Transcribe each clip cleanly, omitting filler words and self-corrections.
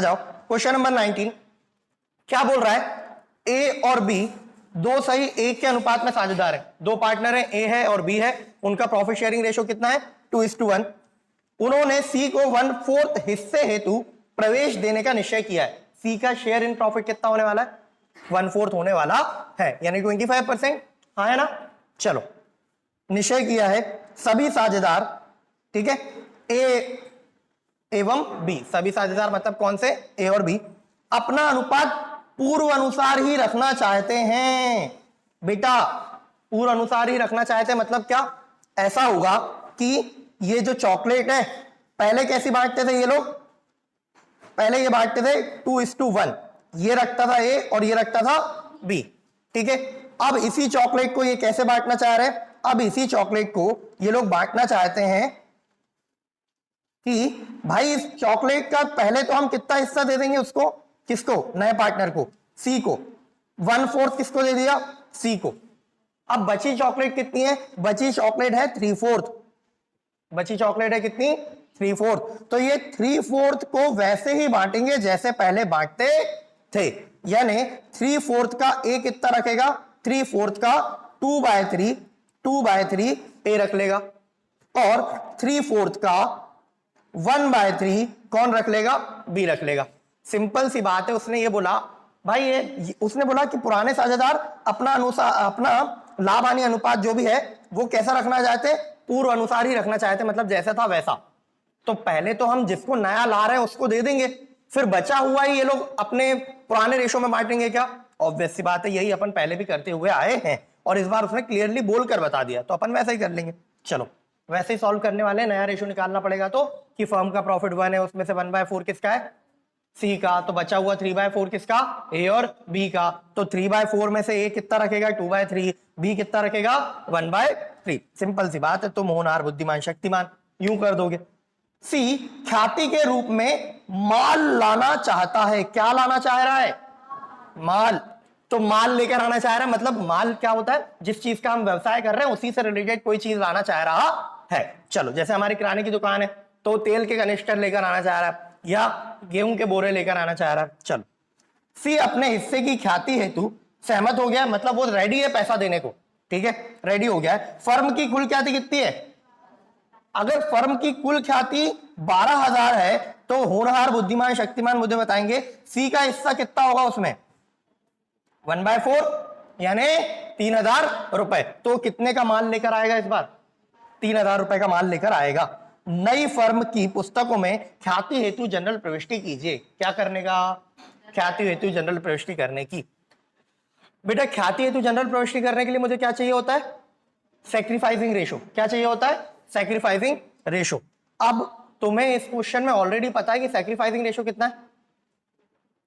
जाओ question number 19 क्या बोल रहा है, ए और बी दो सही एक के अनुपात में साझेदार है, दो पार्टनर है, ए है और बी है, उनका प्रॉफिट शेयरिंग रेशो कितना है 2:1। उन्होंने सी को 1/4 हिस्से हेतु प्रवेश देने का निश्चय किया है। सी का शेयर इन प्रॉफिट कितना होने वाला है 1/4 होने वाला है, यानी 25%। हाँ है ना। चलो निश्चय किया है सभी साझेदार, ठीक है, ए एवं बी, सभी साझेदार मतलब कौन से, ए और बी, अपना अनुपात पूर्व अनुसार ही रखना चाहते हैं। बेटा पूर्व अनुसार ही रखना चाहते हैं मतलब क्या, ऐसा होगा कि ये जो चॉकलेट है पहले कैसी बांटते थे ये लोग, पहले ये बांटते थे 2:1, ये रखता था ए और ये रखता था बी, ठीक है। अब इसी चॉकलेट को ये कैसे बांटना चाह रहे हैं, अब इसी चॉकलेट को ये लोग बांटना चाहते हैं कि भाई इस चॉकलेट का पहले तो हम कितना हिस्सा दे देंगे उसको, किसको, नए पार्टनर को, सी को, 1/4 किसको दे दिया, सी को। अब बची चॉकलेट कितनी है, बची चॉकलेट है 3/4, बची चॉकलेट है कितनी 3/4, तो ये 3/4 को वैसे ही बांटेंगे जैसे पहले बांटते थे, यानी 3/4 का ए कितना रखेगा, 3/4 का 2/3 ए रख लेगा, और 3/4 का 1/3 कौन रख लेगा, बी रख लेगा। सिंपल सी बात है। उसने ये बोला भाई ये उसने बोला कि पुराने साझेदार अपना लाभ हानि अनुपात जो भी है वो कैसा रखना चाहते, पूर्व अनुसार ही रखना चाहते, मतलब जैसा था वैसा। तो पहले तो हम जिसको नया ला रहे हैं उसको दे देंगे, फिर बचा हुआ ही ये लोग अपने पुराने रेशो में बांटेंगे क्या, ऑब्वियस सी बात है, यही अपन पहले भी करते हुए आए हैं और इस बार उसने क्लियरली बोल कर बता दिया, तो अपन वैसा ही कर लेंगे। चलो वैसे ही सॉल्व करने वाले, नया रेशो निकालना पड़ेगा, तो कि फर्म का प्रॉफिट 1 है, उसमें से 1/4 किसका है, सी का, तो बचा हुआ 3/4 किसका, ए और बी का, तो 3/4 में से ए कितना रखेगा 2/3, बी कितना रखेगा 1/3। सिंपल सी बात है, तुम होनहार बुद्धिमान शक्तिमान यूं कर दोगे। सी ख्याति के रूप में माल लाना चाहता है, क्या लाना चाह रहा है, माल, तो माल लेकर आना चाह रहा है, मतलब माल क्या होता है, जिस चीज का हम व्यवसाय कर रहे हैं उसी से रिलेटेड कोई चीज लाना चाह रहा है। चलो जैसे हमारी किराने की दुकान है तो तेल के कनिस्टर लेकर आना चाह रहा है या गेहूं के बोरे लेकर आना चाह रहा है। चलो सी अपने हिस्से की ख्याति हेतु सहमत हो गया, मतलब वो रेडी है पैसा देने को, ठीक है, रेडी हो गया है। फर्म की कुल ख्याति कितनी है, अगर फर्म की कुल ख्याति 12,000 है तो होनहार बुद्धिमान शक्तिमान मुझे बताएंगे सी का हिस्सा कितना होगा उसमें, 1/4 यानी 3,000 रुपए। तो कितने का माल लेकर आएगा इस बार, 3,000 रुपए का माल लेकर आएगा। नई फर्म की पुस्तकों में ख्याति हेतु जनरल प्रविष्टि कीजिए, क्या करने का, ख्याति हेतु जनरल प्रविष्टि करने की। बेटा ख्याति हेतु जनरल प्रविष्टि करने के लिए मुझे क्या चाहिए होता है, सैक्रिफाइसिंग रेशो, क्या चाहिए होता है, सैक्रिफाइसिंग रेशो। अब तुम्हें इस क्वेश्चन में ऑलरेडी पता है कि सैक्रिफाइसिंग रेशो कितना है,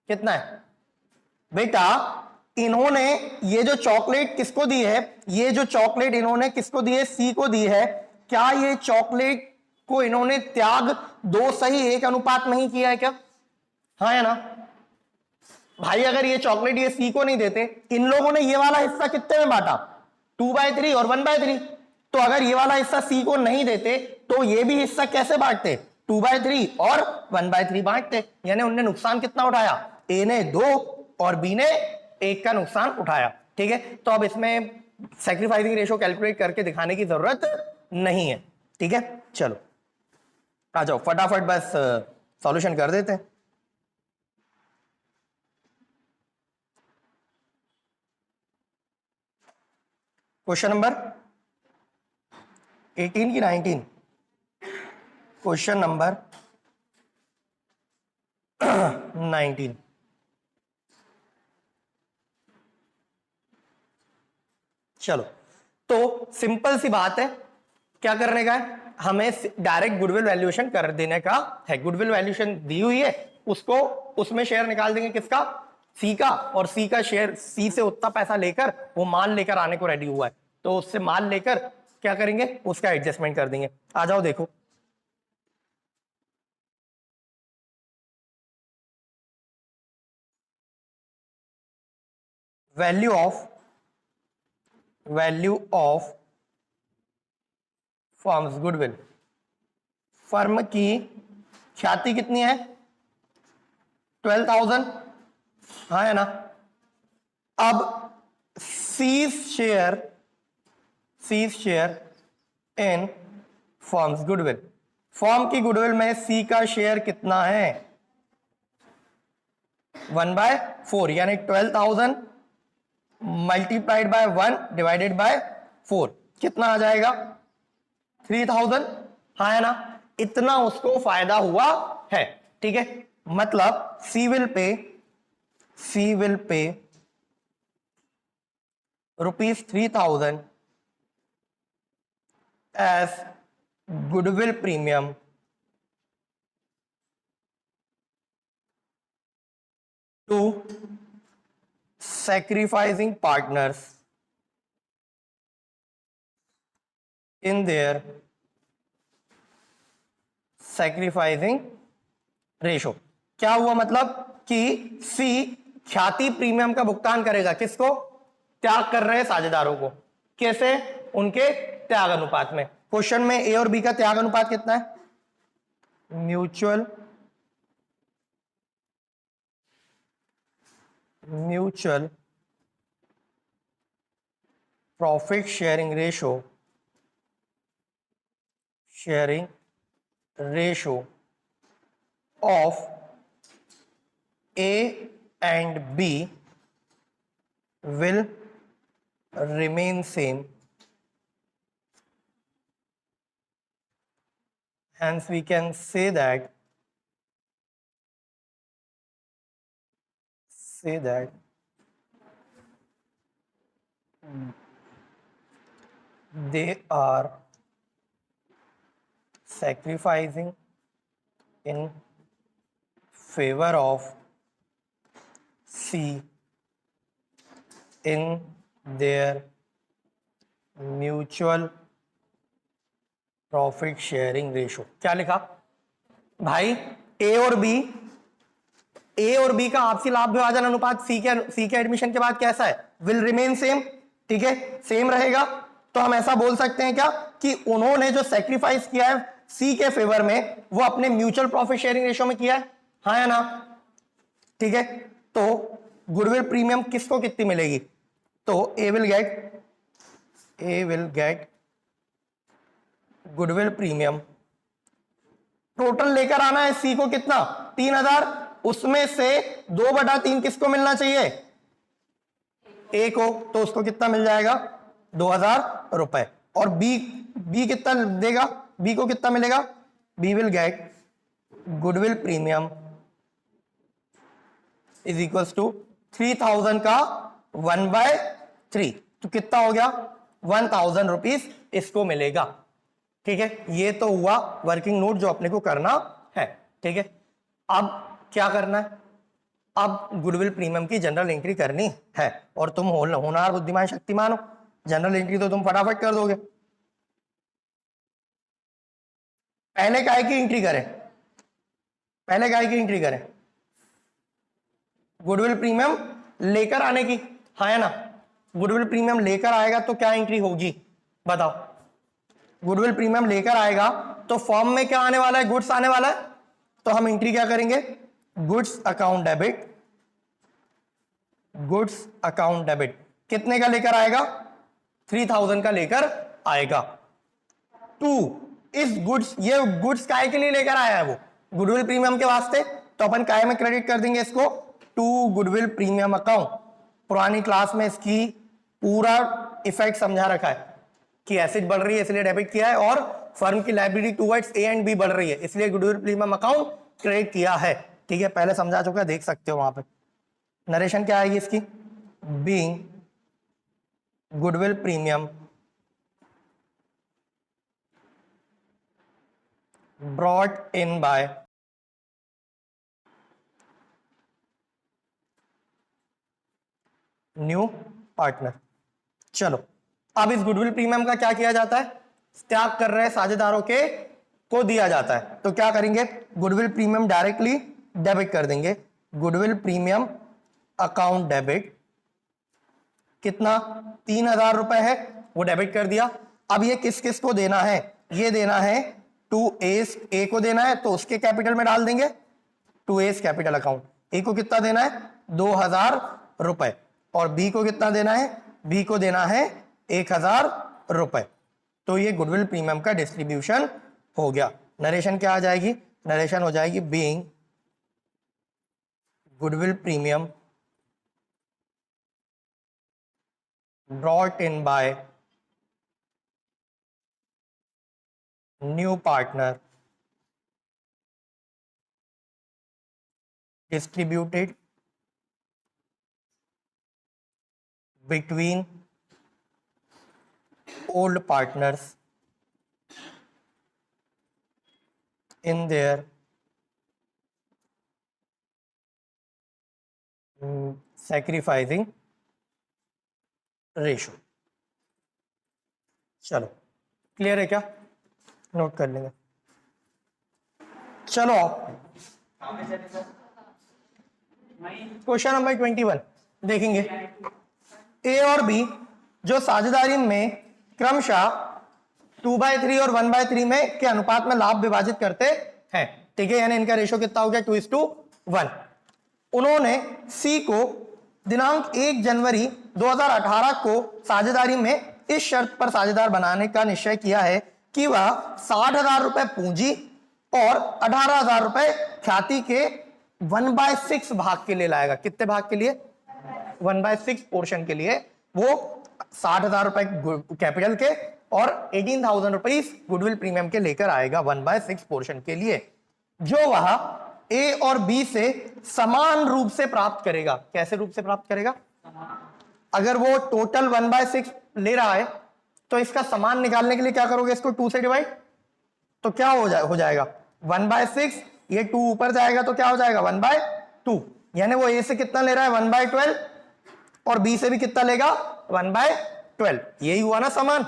कितना है बेटा, इन्होंने ये जो चॉकलेट किसको दी है, ये जो चॉकलेट इन्होंने किसको दी है, सी को दी है, क्या ये चॉकलेट को इन्होंने त्याग 2:1 अनुपात में ही किया है क्या, हाँ या ना भाई। अगर ये चॉकलेट ये सी को नहीं देते, इन लोगों ने ये वाला हिस्सा कितने में बांटा, 2/3 और 1/3, तो अगर ये वाला हिस्सा सी को नहीं देते तो ये भी हिस्सा कैसे बांटते, 2/3 और 1/3 बांटते, यानी उनने नुकसान कितना उठाया, ए ने 2 और बी ने 1 का नुकसान उठाया, ठीक है। तो अब इसमें सैक्रिफाइसिंग रेशो कैलकुलेट करके दिखाने की जरूरत नहीं है, ठीक है। चलो आ जाओ फटाफट बस सॉल्यूशन कर देते हैं। क्वेश्चन नंबर 18 की 19, क्वेश्चन नंबर 19, चलो तो सिंपल सी बात है, क्या करने का है, हमें डायरेक्ट गुडविल वैल्यूएशन कर देने का है। गुडविल वैल्यूएशन दी हुई है, उसको उसमें शेयर निकाल देंगे किसका, सी का, और सी का शेयर, सी से उतना पैसा लेकर वो माल लेकर आने को रेडी हुआ है, तो उससे माल लेकर क्या करेंगे, उसका एडजस्टमेंट कर देंगे। आ जाओ देखो, value of firms goodwill, firm की ख्याति कितनी है 12,000, हाँ है ना। अब C's share in firms goodwill, firm की गुडविल में सी का शेयर कितना है? 1/4, यानी 12,000 मल्टीप्लाइड बाय 1 डिवाइडेड बाय 4 कितना आ जाएगा? 3,000, हाँ है ना। इतना उसको फायदा हुआ है, ठीक है। मतलब सी will pay ₹3,000 as goodwill premium to sacrificing partners in their sacrificing ratio। क्या हुआ? मतलब कि सी ख्याति प्रीमियम का भुगतान करेगा, किसको? त्याग कर रहे साझेदारों को। कैसे? उनके त्याग अनुपात में। क्वेश्चन में ए और बी का त्याग अनुपात कितना है? Mutual profit sharing ratio of A and B will remain same, hence we can say that they are sacrificing in favor of C in their mutual profit sharing ratio. क्या लिखा भाई? ए और बी का आपसी लाभ विभाजन अनुपात सी के एडमिशन के बाद कैसा है? विल रिमेन सेम, ठीक है, सेम रहेगा। तो हम ऐसा बोल सकते हैं क्या कि उन्होंने जो सैक्रिफाइस किया है सी के फेवर में, वो अपने म्यूचुअल प्रॉफिट शेयरिंग रेशो में किया है, हाँ या ना? ठीक है, तो गुडविल प्रीमियम किसको कितनी मिलेगी? तो A will get goodwill premium, total लेकर आना है सी को कितना? 3,000, उसमें से 2/3 किसको मिलना चाहिए? ए को, तो उसको कितना मिल जाएगा? 2,000 रुपए। और बी कितना देगा? बी को कितना मिलेगा? B will get goodwill premium is equals to 3,000 का 1/3, तो कितना हो गया? 1,000 रुपीज इसको मिलेगा, ठीक है। ये तो हुआ वर्किंग नोट जो अपने को करना है, ठीक है। अब क्या करना है? अब गुडविल प्रीमियम की जनरल एंट्री करनी है, और तुम होनहार बुद्धिमान शक्तिमान हो, जनरल एंट्री तो तुम फटाफट कर दोगे। पहले काय की एंट्री करें? गुडविल प्रीमियम लेकर आने की, हाँ है ना। गुडविल प्रीमियम लेकर आएगा तो क्या एंट्री होगी बताओ? गुडविल प्रीमियम लेकर आएगा तो फॉर्म में क्या आने वाला है? गुड्स आने वाला है। तो हम एंट्री क्या करेंगे? गुड्स अकाउंट डेबिट कितने का लेकर आएगा? 3,000 का लेकर आएगा। टू इस गुड्स, ये गुड्स काय के लिए लेकर आया है? वो गुडविल प्रीमियम के वास्ते, तो अपन काय में क्रेडिट कर देंगे इसको? To goodwill premium account. पुरानी क्लास में इसकी पूरा इफेक्ट समझा रखा है कि एसेट बढ़ रही है इसलिए डेबिट किया है, और फर्म की liability towards A and B बढ़ रही है इसलिए गुडविल प्रीमियम अकाउंट क्रिएट किया है, ठीक है। पहले समझा चुका है, देख सकते हो वहां पे नरेशन क्या आएगी इसकी? Being goodwill premium brought in bye new partner. चलो, अब इस गुडविल प्रीमियम का क्या किया जाता है? त्याग कर रहे साझेदारों के को दिया जाता है। तो क्या करेंगे? गुडविल प्रीमियम डायरेक्टली डेबिट कर देंगे। गुडविल प्रीमियम अकाउंट डेबिट कितना? 3,000 रुपए है, वो डेबिट कर दिया। अब ये किस किस को देना है? ये देना है टू ए को देना है, तो उसके कैपिटल में डाल देंगे टू एस कैपिटल अकाउंट। ए को कितना देना है 2000 रुपए, और बी को कितना देना है, बी को देना है 1000 रुपए। तो ये गुडविल प्रीमियम का डिस्ट्रीब्यूशन हो गया। नरेशन क्या आ जाएगी, नरेशन हो जाएगी being goodwill premium brought in by new partner distributed between old partners in their sacrificing ratio. चलो क्लियर है क्या, नोट कर लेंगे। चलो क्वेश्चन नंबर 21 देखेंगे। ए और बी जो साझेदारी में क्रमशः 2/3 और 1/3 में के अनुपात में लाभ विभाजित करते हैं, ठीक है, यानी इनका रेशो कितना हो गया 2:1। उन्होंने सी को दिनांक 1 जनवरी 2018 को साझेदारी में इस शर्त पर साझेदार बनाने का निश्चय किया है कि वह 60,000 रुपए पूंजी और 18,000 रुपए ख्याति के 1/6 भाग के लिए लाएगा। कितने भाग के लिए, 1/6 पोर्शन के लिए वो 60,000 रुपए कैपिटल के और 18,000 रुपए गुडविल प्रीमियम के लेकर आएगा 1/6 पोर्शन के लिए, जो वह ए और बी से समान रूप से प्राप्त करेगा। कैसे रूप से प्राप्त करेगा, अगर वो टोटल 1/6 ले रहा है तो इसका समान निकालने के लिए क्या करोगे, इसको 2 से डिवाइड, तो क्या हो जाएगा 1/6, ये 2 ऊपर जाएगा तो क्या हो जाएगा 1/2, यानी वो ए से कितना ले रहा है 1/12 और बी से भी कितना लेगा 1/12। यही हुआ ना समान,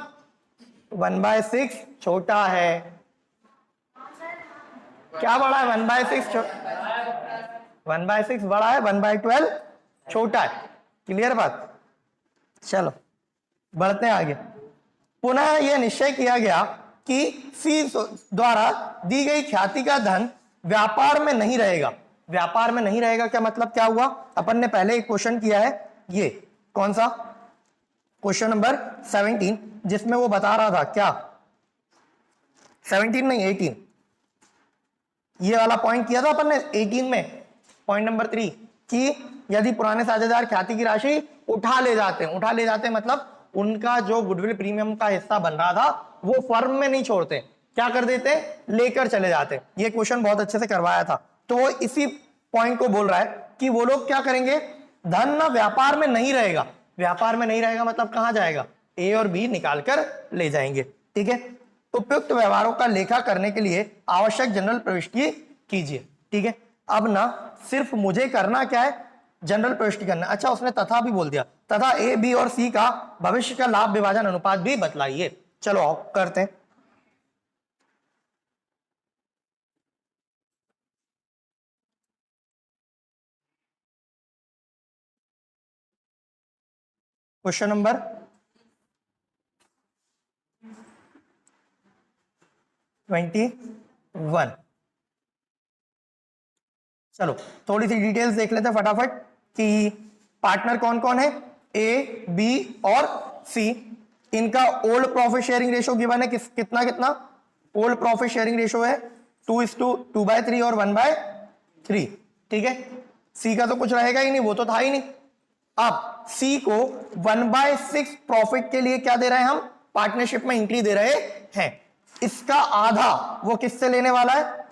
1/6 छोटा है, क्या बड़ा है 1/6, 1/6 बड़ा है, 1/12 छोटा है। क्लियर बात। चलो बढ़ते हैं आगे। पुनः यह निश्चय किया गया कि सी द्वारा दी गई ख्याति का धन व्यापार में नहीं रहेगा। व्यापार में नहीं रहेगा क्या मतलब क्या हुआ, अपन ने पहले एक क्वेश्चन किया है, ये कौन सा क्वेश्चन नंबर 17, जिसमें वो बता रहा था क्या, 17 नहीं 18, ये वाला पॉइंट किया था अपन ने 18 में, पॉइंट नंबर 3, कि यदि पुराने साझेदार ख्याति की राशि उठा ले जाते हैं मतलब उनका जो गुडविल प्रीमियम का हिस्सा बन रहा था वो फर्म में नहीं छोड़ते, क्या कर देते, लेकर चले जाते। ये क्वेश्चन बहुत अच्छे से करवाया था, तो वो इसी पॉइंट को बोल रहा है कि वो लोग क्या करेंगे, धन ना व्यापार में नहीं रहेगा। व्यापार में नहीं रहेगा मतलब कहां जाएगा, ए और बी निकाल कर ले जाएंगे, ठीक है। उपयुक्त व्यवहारों का लेखा करने के लिए आवश्यक जनरल प्रविष्टि कीजिए, ठीक है। अब ना सिर्फ मुझे करना क्या है, जनरल प्रविष्टि करना। अच्छा उसने तथा भी बोल दिया, तथा ए बी और सी का भविष्य का लाभ विभाजन अनुपात भी बतलाइए। चलो आओ करते हैं। Question number 21। चलो थोड़ी सी डिटेल्स देख लेते हैं फटाफट कि पार्टनर कौन कौन है, ए बी और सी। इनका old profit sharing ratio given है, कितना कितना ओल्ड प्रॉफिट शेयरिंग रेशो है 2:3 और 1/3, ठीक है। सी का तो कुछ रहेगा ही नहीं, वो तो था ही नहीं। अब सी को 1/6 प्रॉफिट के लिए क्या दे रहे हैं हम, पार्टनरशिप में एंट्री दे रहे हैं। इसका आधा वो किससे लेने वाला है,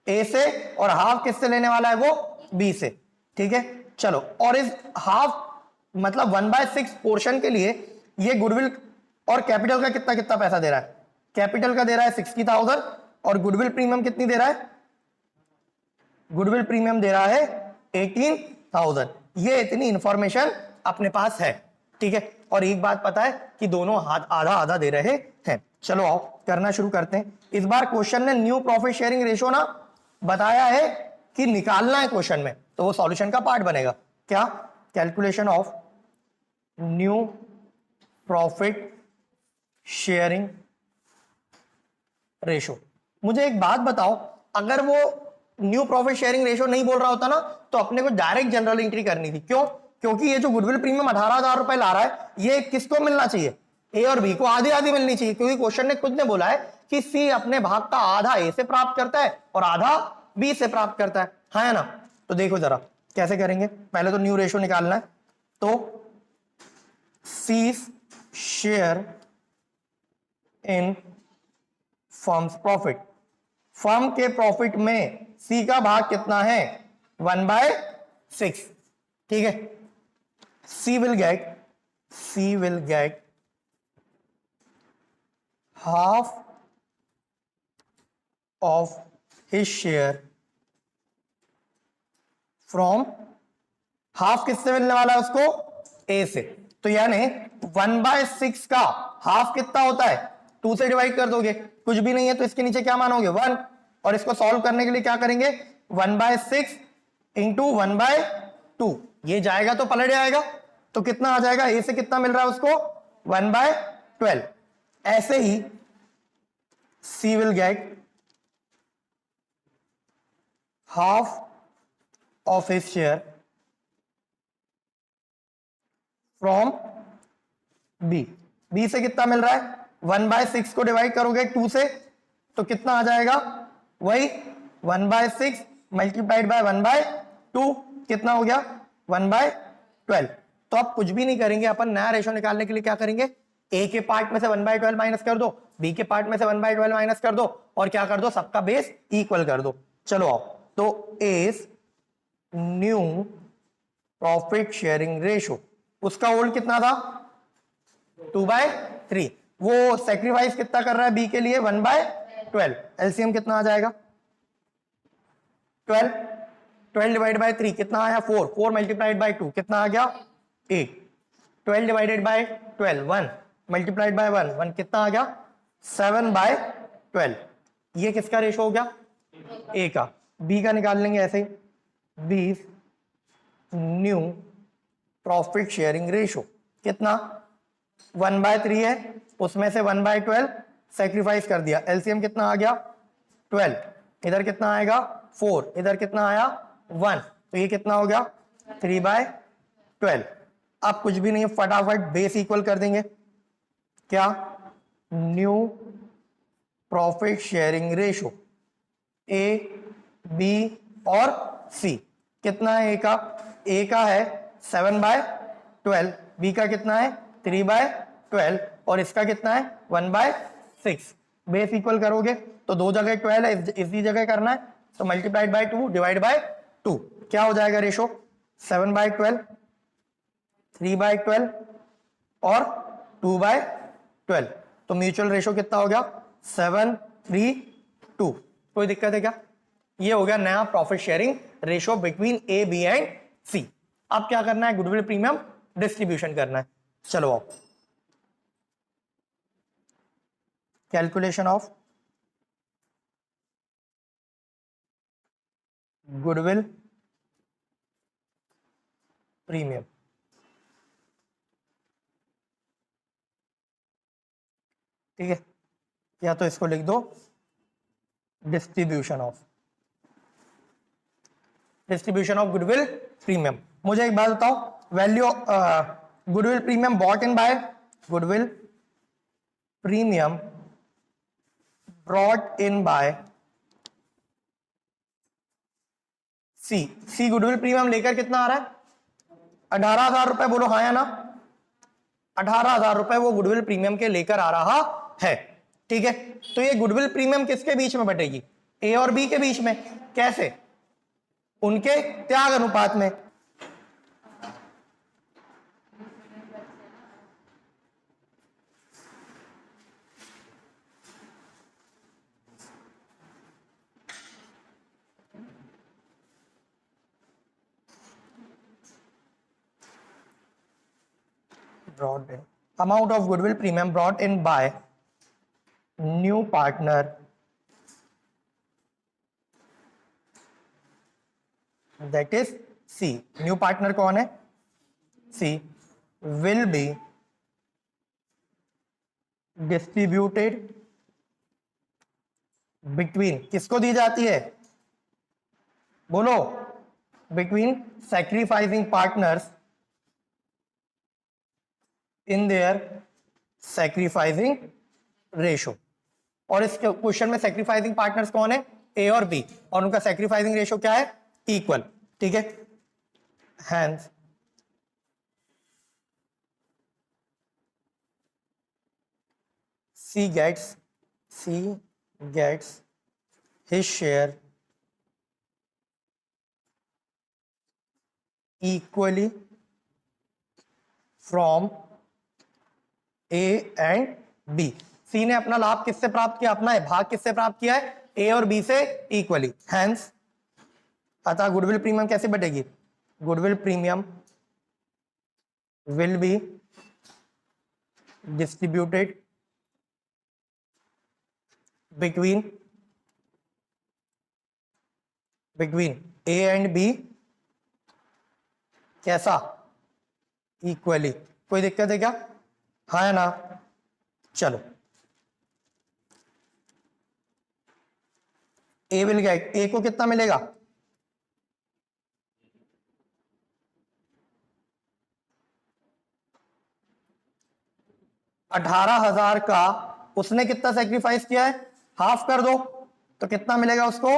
ए से, और हाफ किससे लेने वाला है, वो बी से, ठीक है। चलो और इस हाफ मतलब 1/6 पोर्शन के लिए ये गुडविल और कैपिटल का कितना कितना पैसा दे रहा है, कैपिटल का दे रहा है 60,000 और गुडविल प्रीमियम कितनी दे रहा है, गुडविल प्रीमियम दे रहा है 18,000। ये इतनी इंफॉर्मेशन अपने पास है, ठीक है। और एक बात पता है कि दोनों हाथ आधा आधा दे रहे हैं। चलो आओ करना शुरू करते हैं। इस बार क्वेश्चन ने न्यू प्रॉफिट शेयरिंग रेशो ना बताया है कि निकालना है क्वेश्चन में, तो वो सॉल्यूशन का पार्ट बनेगा। क्या, calculation of new profit sharing ratio. मुझे एक बात बताओ, अगर वो न्यू प्रॉफिट शेयरिंग रेशियो नहीं बोल रहा होता ना, तो अपने को डायरेक्ट जनरल एंट्री करनी थी। क्यों? क्योंकि ये जो गुडविल प्रीमियम 18,000 रुपए ला रहा है, ये किसको मिलना चाहिए? ए और बी को आधी आधी मिलनी चाहिए, क्योंकि क्वेश्चन ने खुद ने बोला है कि सी अपने भाग का आधा ए से प्राप्त करता है और आधा बी से प्राप्त करता है। हाँ ना? तो देखो जरा कैसे करेंगे। पहले तो न्यू रेशियो निकालना है, तो C share in firms profit, firm के प्रॉफिट में सी का भाग कितना है? 1/6। ठीक है, C will get half of his share from, half किससे मिलने वाला है उसको? ए से। तो यानी 1/6 का हाफ कितना होता है? 2 से डिवाइड कर दोगे, कुछ भी नहीं है तो इसके नीचे क्या मानोगे? 1। और इसको सॉल्व करने के लिए क्या करेंगे? 1/6 इंटू 1/2, ये जाएगा तो पलट जाएगा, तो कितना आ जाएगा? ए से कितना मिल रहा है उसको? 1/12। ऐसे ही C will get half of his share from B, B से कितना मिल रहा है? 1/6 को डिवाइड करोगे 2 से तो कितना आ जाएगा? वही 1/6 मल्टीप्लाइड बाय 1/2, कितना हो गया? 1/12। तो अब कुछ भी नहीं करेंगे, अपन नया रेशियो निकालने के लिए क्या करेंगे? ए के पार्ट में से 1/12 माइनस कर दो, बी के पार्ट में से 1/12 माइनस कर दो, और क्या कर दो? सबका बेस इक्वल कर दो। चलो आओ, तो S new profit sharing ratio, उसका ओल्ड कितना था? 2/3। वो सेक्रीफाइस कितना कर रहा है बी के लिए? 1/12। एलसीएम कितना आ जाएगा? 12 डिवाइड बाय 3 कितना आया? 4। 4 मल्टीप्लाइड बाय 2 कितना आ गया? 8। 12 डिवाइडेड बाय 12 1 मल्टीप्लाइड बाय 1 1 कितना आ गया? 7/12। ये किसका रेशो हो गया? ए का। बी का निकाल लेंगे ऐसे ही, B new profit sharing ratio कितना? 1/3 है, उसमें से 1/12 सेक्रीफाइस कर दिया, एलसीएम कितना आ गया? 12। इधर कितना आएगा? 4। इधर कितना आया? 1। तो ये कितना हो गया? 3/12। अब कुछ भी नहीं, फटाफट बेस इक्वल कर देंगे। क्या? New profit sharing ratio A B और सी, कितना है ए का? ए का है 7/12, बी का कितना है? 3/12, और इसका कितना है? 1/6। बेस इक्वल करोगे तो दो जगह 12 है, इसी जगह करना है, तो मल्टीप्लाइड बाय 2 डिवाइड बाय 2, क्या हो जाएगा रेशो? 7/12, 3/12 और 2/12। तो म्यूचुअल रेशो कितना हो गया? 7:3:2। कोई दिक्कत है क्या? ये हो गया नया profit sharing ratio between A B and C. अब क्या करना है? गुडविल प्रीमियम डिस्ट्रीब्यूशन करना है। चलो आओ, कैलकुलेशन ऑफ गुडविल प्रीमियम। ठीक है, या तो इसको लिख दो डिस्ट्रीब्यूशन ऑफ गुडविल प्रीमियम। मुझे एक बात बताओ, value goodwill premium bought in by, goodwill premium brought in by C goodwill premium लेकर कितना आ रहा है? 18,000 रुपए, बोलो हाँ या ना? 18,000 रुपए वो गुडविल प्रीमियम के लेकर आ रहा है। ठीक है, तो ये गुडविल प्रीमियम किसके बीच में बटेगी? ए और बी के बीच में। कैसे? उनके त्याग अनुपात में। brought in, amount of goodwill premium brought in by new partner that is C, new partner कौन है? C will be distributed between, किसको दी जाती है? बोलो, between sacrificing partners in their sacrificing ratio. और इस क्वेश्चन में सैक्रिफाइसिंग पार्टनर्स कौन है? ए और बी, और उनका सैक्रिफाइसिंग रेशो क्या है? इक्वल। ठीक है, hence C gets his share equally from A and B। C ने अपना लाभ किससे प्राप्त किया? अपना भाग किससे प्राप्त किया है? A और B से इक्वली। हैंस अतः गुडविल प्रीमियम कैसे बटेगी? Goodwill premium will be distributed between A and B कैसा? इक्वली। कोई दिक्कत है क्या? हाँ या ना? चलो, A विल गेट, A को कितना मिलेगा? $18,000 का उसने कितना सेक्रीफाइस किया है? हाफ कर दो तो कितना मिलेगा उसको?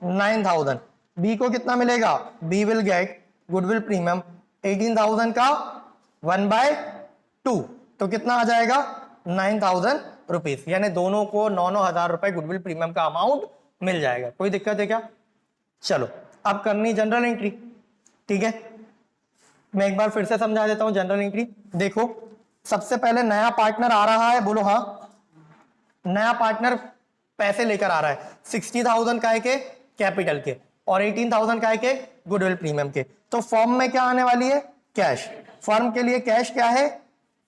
9,000। बी को कितना मिलेगा? B will get goodwill premium 18,000 का 1/2, तो कितना आ जाएगा? 9,000 रुपीज। यानी दोनों को 9,000 रुपए गुडविल प्रीमियम का अमाउंट मिल जाएगा। कोई दिक्कत है क्या? चलो, अब करनी जनरल एंट्री। ठीक है, मैं एक बार फिर से समझा देता हूं जनरल एंट्री। देखो, सबसे पहले नया पार्टनर आ रहा है, बोलो हाँ। नया पार्टनर पैसे लेकर आ रहा है 60,000 काय के कैपिटल के और 18,000 काय के गुडविल प्रीमियम के। तो फर्म में क्या आने वाली है? कैश। फर्म के लिए कैश क्या है?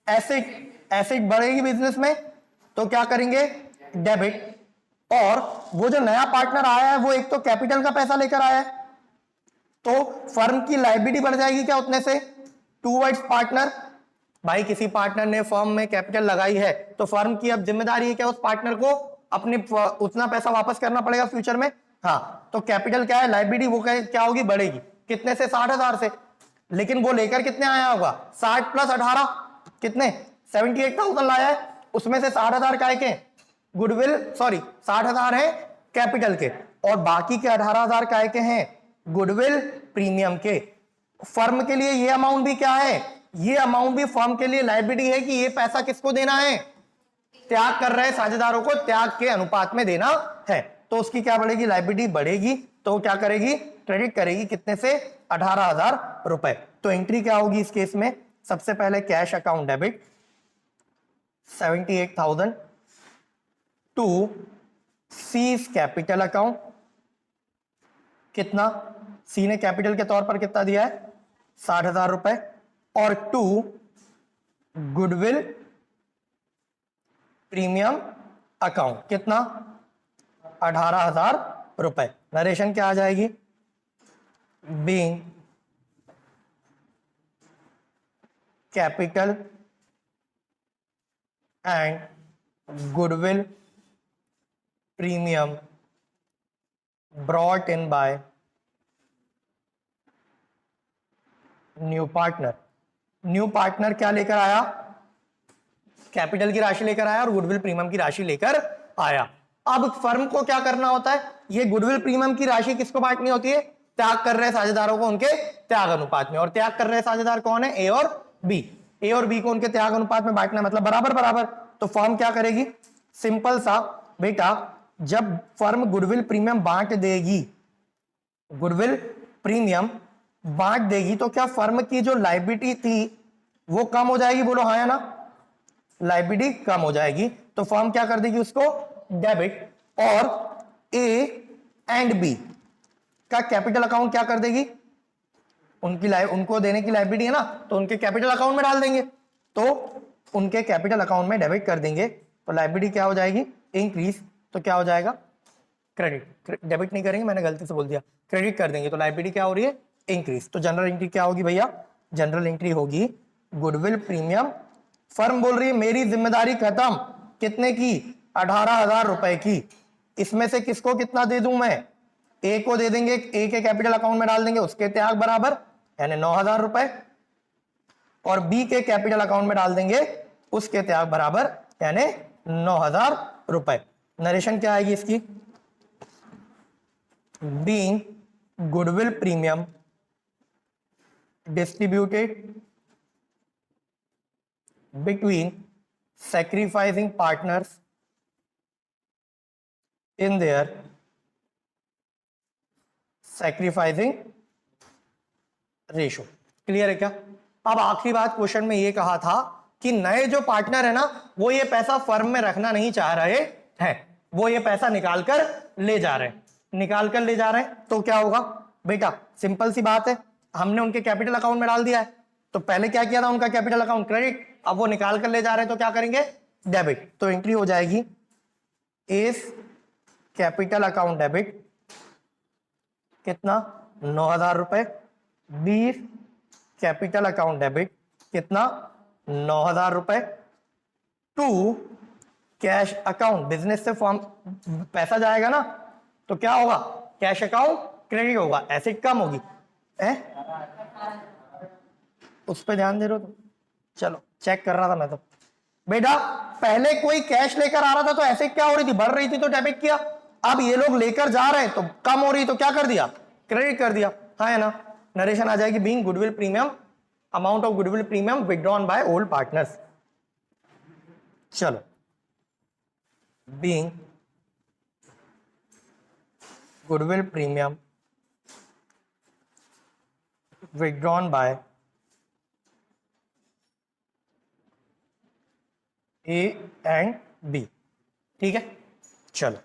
एसेट। एसेट बढ़ेगी बिजनेस में तो क्या करेंगे? डेबिट। और वो जो नया पार्टनर आया है वो एक तो कैपिटल का पैसा लेकर आया है, तो फर्म की लायबिलिटी बढ़ जाएगी क्या उतने से? Towards partner. भाई किसी पार्टनर ने फर्म में कैपिटल लगाई है तो फर्म की अब जिम्मेदारी है क्या? उस पार्टनर को अपने उतना पैसा वापस करना पड़ेगा फ्यूचर में। हाँ, तो कैपिटल क्या है? लायबिलिटी वो क्या होगी? बढ़ेगी। कितने से? 60,000 से। लेकिन वो लेकर कितने आया होगा? 60 + 18 कितने? 78,000 लाया है। उसमें से 60,000 काय के गुडविल, सॉरी 60,000 है कैपिटल के और बाकी के 18,000 काय के हैं गुडविल प्रीमियम के। फर्म के लिए ये अमाउंट भी क्या है? ये अमाउंट भी फर्म के लिए लायबिलिटी है कि ये पैसा किसको देना है? त्याग कर रहे साझेदारों को त्याग के अनुपात में देना है। तो उसकी क्या बढ़ेगी? लायबिलिटी बढ़ेगी। तो क्या करेगी? क्रेडिट करेगी। कितने से? 18,000 रुपए। तो एंट्री क्या होगी इस केस में? सबसे पहले cash account debit 78,000 to C's capital account. कितना? सी ने कैपिटल के तौर पर कितना दिया है? 60,000 रुपए। और टू गुडविल प्रीमियम अकाउंट कितना? 18,000 रुपए। नरेशन क्या आ जाएगी? Being capital and goodwill premium brought in bye new partner. New partner क्या लेकर आया? कैपिटल की राशि लेकर आया और गुडविल प्रीमियम की राशि लेकर आया। अब फर्म को क्या करना होता है? ये गुडविल प्रीमियम की राशि किसको बांटनी होती है? त्याग कर रहे साझेदारों को उनके त्याग अनुपात में। और त्याग कर रहे साझेदार कौन है? ए और बी। ए और बी को उनके त्याग अनुपात में बांटना, मतलब बराबर बराबर। तो फर्म क्या करेगी? सिंपल सा बेटा, जब फर्म गुडविल प्रीमियम बांट देगी, गुडविल प्रीमियम बांट देगी तो क्या फर्म की जो लायबिलिटी थी वो कम हो जाएगी? बोलो हाँ या ना? लायबिलिटी कम हो जाएगी। तो फर्म क्या कर देगी? उसको डेबिट। और ए एंड बी का कैपिटल अकाउंट क्या कर देगी? उनको देने की लायबिलिटी है ना, तो उनके कैपिटल अकाउंट में डाल देंगे। तो उनके कैपिटल अकाउंट में डेबिट कर देंगे तो लायबिलिटी क्या हो जाएगी? इंक्रीज। तो क्या हो जाएगा? क्रेडिट। डेबिट नहीं करेंगे, मैंने गलती से बोल दिया, क्रेडिट कर देंगे। तो लायबिलिटी क्या हो रही है? इंक्रीज। तो जनरल एंट्री क्या होगी भैया? जनरल एंट्री होगी गुडविल प्रीमियम। फर्म बोल रही है मेरी जिम्मेदारी खत्म। कितने की? 18,000 रुपए की। इसमें से किसको कितना दे दूं मैं? ए को दे देंगे, ए के कैपिटल अकाउंट में डाल देंगे, उसके त्याग बराबर यानी 9,000 रुपए, और बी के कैपिटल अकाउंट में डाल देंगे, उसके त्याग बराबर यानी 9,000 रुपए। नरेशन क्या आएगी इसकी? Being goodwill premium distributed between sacrificing partners in their sacrificing ratio। Clear है क्या? अब आखिरी बात, क्वेश्चन में ये कहा था कि नए जो पार्टनर है ना, वो ये पैसा फर्म में रखना नहीं चाह रहे हैं, वो ये पैसा निकाल कर ले जा रहे हैं, निकाल कर ले जा रहे हैं। तो क्या होगा बेटा? सिंपल सी बात है, हमने उनके कैपिटल अकाउंट में डाल दिया है, तो पहले क्या किया था, उनका कैपिटल अकाउंट क्रेडिट, अब वो निकाल कर ले जा रहे हैं तो क्या करेंगे? डेबिट। तो एंट्री हो जाएगी एस कैपिटल अकाउंट डेबिट कितना? 9,000 रुपए, बी कैपिटल अकाउंट डेबिट कितना? 9,000 रुपए, टू कैश अकाउंट, बिजनेस से फॉर्म पैसा जाएगा ना, तो क्या होगा? कैश अकाउंट क्रेडिट होगा, एसेट कम होगी है? उस पर ध्यान दे रहे हो तुम? चलो चेक कर रहा था मैं तो। बेटा पहले कोई कैश लेकर आ रहा था तो एसेट क्या हो रही थी? बढ़ रही थी, तो डेबिट किया। अब ये लोग लेकर जा रहे हैं तो कम हो रही, तो क्या कर दिया? क्रेडिट कर दिया। हाँ है ना? नरेशन आ जाएगी being goodwill premium, amount of goodwill premium withdrawn by old partners. चलो, being goodwill premium withdrawn by A and B। ठीक है, चलो